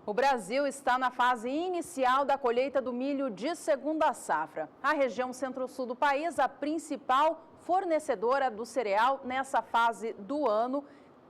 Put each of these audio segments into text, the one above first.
O Brasil está na fase inicial da colheita do milho de segunda safra. A região centro-sul do país, a principal fornecedora do cereal nessa fase do ano,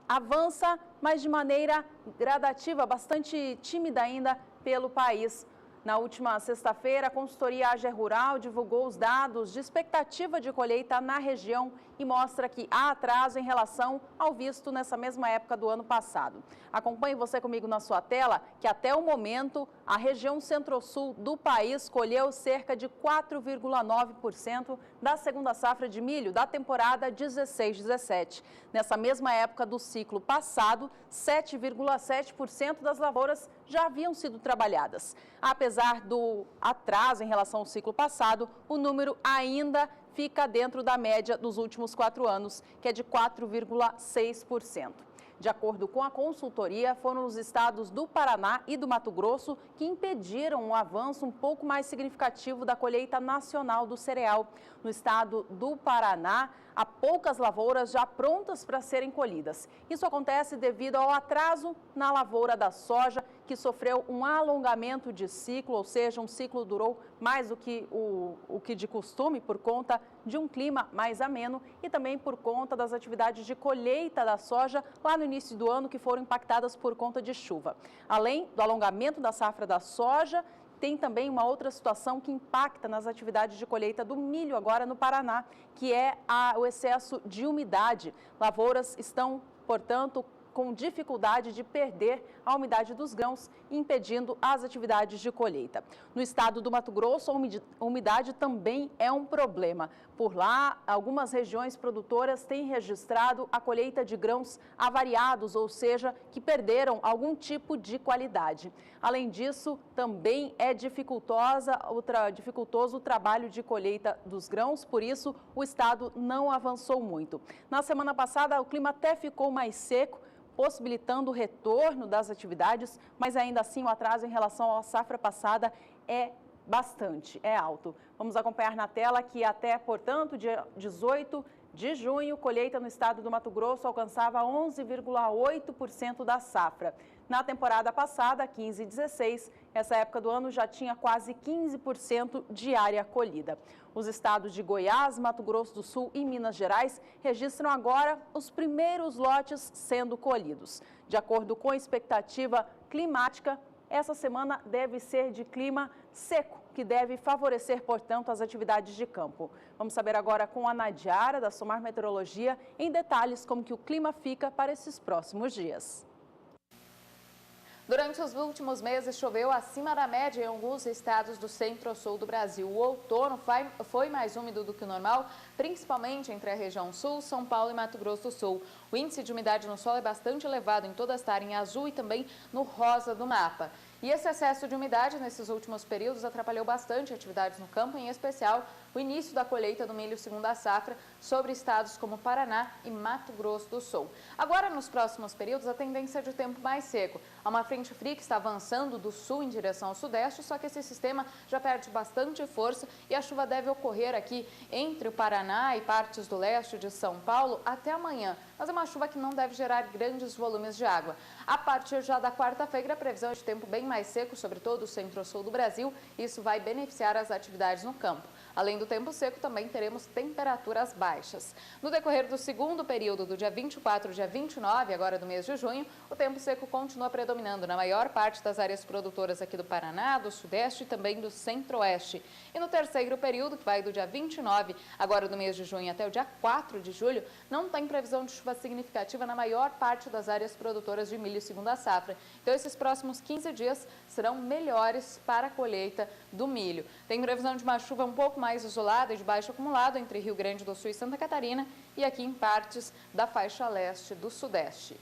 avança, mas de maneira gradativa, bastante tímida ainda pelo país. Na última sexta-feira, a consultoria AGE Rural divulgou os dados de expectativa de colheita na região e mostra que há atraso em relação ao visto nessa mesma época do ano passado. Acompanhe você comigo na sua tela que até o momento a região centro-sul do país colheu cerca de 4,9% da segunda safra de milho da temporada 16-17. Nessa mesma época do ciclo passado, 7,7% das lavouras já haviam sido trabalhadas. Apesar do atraso em relação ao ciclo passado, o número ainda fica dentro da média dos últimos 4 anos, que é de 4,6%. De acordo com a consultoria, foram os estados do Paraná e do Mato Grosso que impediram um avanço um pouco mais significativo da colheita nacional do cereal. No estado do Paraná, há poucas lavouras já prontas para serem colhidas. Isso acontece devido ao atraso na lavoura da soja, que sofreu um alongamento de ciclo, ou seja, um ciclo durou mais do que o que de costume por conta de um clima mais ameno e também por conta das atividades de colheita da soja lá no início do ano que foram impactadas por conta de chuva. Além do alongamento da safra da soja, tem também uma outra situação que impacta nas atividades de colheita do milho agora no Paraná, que é o excesso de umidade. Lavouras estão, portanto, com dificuldade de perder a umidade dos grãos, impedindo as atividades de colheita. No estado do Mato Grosso, a umidade também é um problema. Por lá, algumas regiões produtoras têm registrado a colheita de grãos avariados, ou seja, que perderam algum tipo de qualidade. Além disso, também é dificultoso o trabalho de colheita dos grãos, por isso o estado não avançou muito. Na semana passada, o clima até ficou mais seco, possibilitando o retorno das atividades, mas ainda assim o atraso em relação à safra passada é alto. Vamos acompanhar na tela que até, portanto, dia 18 de junho, colheita no estado do Mato Grosso alcançava 11,8% da safra. Na temporada passada, 15 e 16, essa época do ano já tinha quase 15% de área colhida. Os estados de Goiás, Mato Grosso do Sul e Minas Gerais registram agora os primeiros lotes sendo colhidos. De acordo com a expectativa climática, essa semana deve ser de clima seco, que deve favorecer, portanto, as atividades de campo. Vamos saber agora com a Nadiara, da Somar Meteorologia, em detalhes como que o clima fica para esses próximos dias. Durante os últimos meses, choveu acima da média em alguns estados do centro-sul do Brasil. O outono foi mais úmido do que o normal, principalmente entre a região sul, São Paulo e Mato Grosso do Sul. O índice de umidade no solo é bastante elevado em toda a área em azul e também no rosa do mapa. E esse excesso de umidade nesses últimos períodos atrapalhou bastante atividades no campo, em especial o início da colheita do milho segunda safra sobre estados como Paraná e Mato Grosso do Sul. Agora, nos próximos períodos, a tendência é de tempo mais seco. Há uma frente fria que está avançando do sul em direção ao sudeste, só que esse sistema já perde bastante força e a chuva deve ocorrer aqui entre o Paraná e partes do leste de São Paulo até amanhã. Mas é uma chuva que não deve gerar grandes volumes de água. A partir já da quarta-feira, a previsão é de tempo bem mais seco, sobre todo o centro-sul do Brasil. Isso vai beneficiar as atividades no campo. Além do tempo seco, também teremos temperaturas baixas. No decorrer do segundo período, do dia 24 ao dia 29, agora do mês de junho, o tempo seco continua predominando na maior parte das áreas produtoras aqui do Paraná, do Sudeste e também do Centro-Oeste. E no terceiro período, que vai do dia 29, agora do mês de junho, até o dia 4 de julho, não tem previsão de chuva significativa na maior parte das áreas produtoras de milho segunda safra. Então, esses próximos 15 dias serão melhores para a colheita do milho. Tem previsão de uma chuva um pouco mais isolada e de baixo acumulado entre Rio Grande do Sul e Santa Catarina e aqui em partes da faixa leste do Sudeste.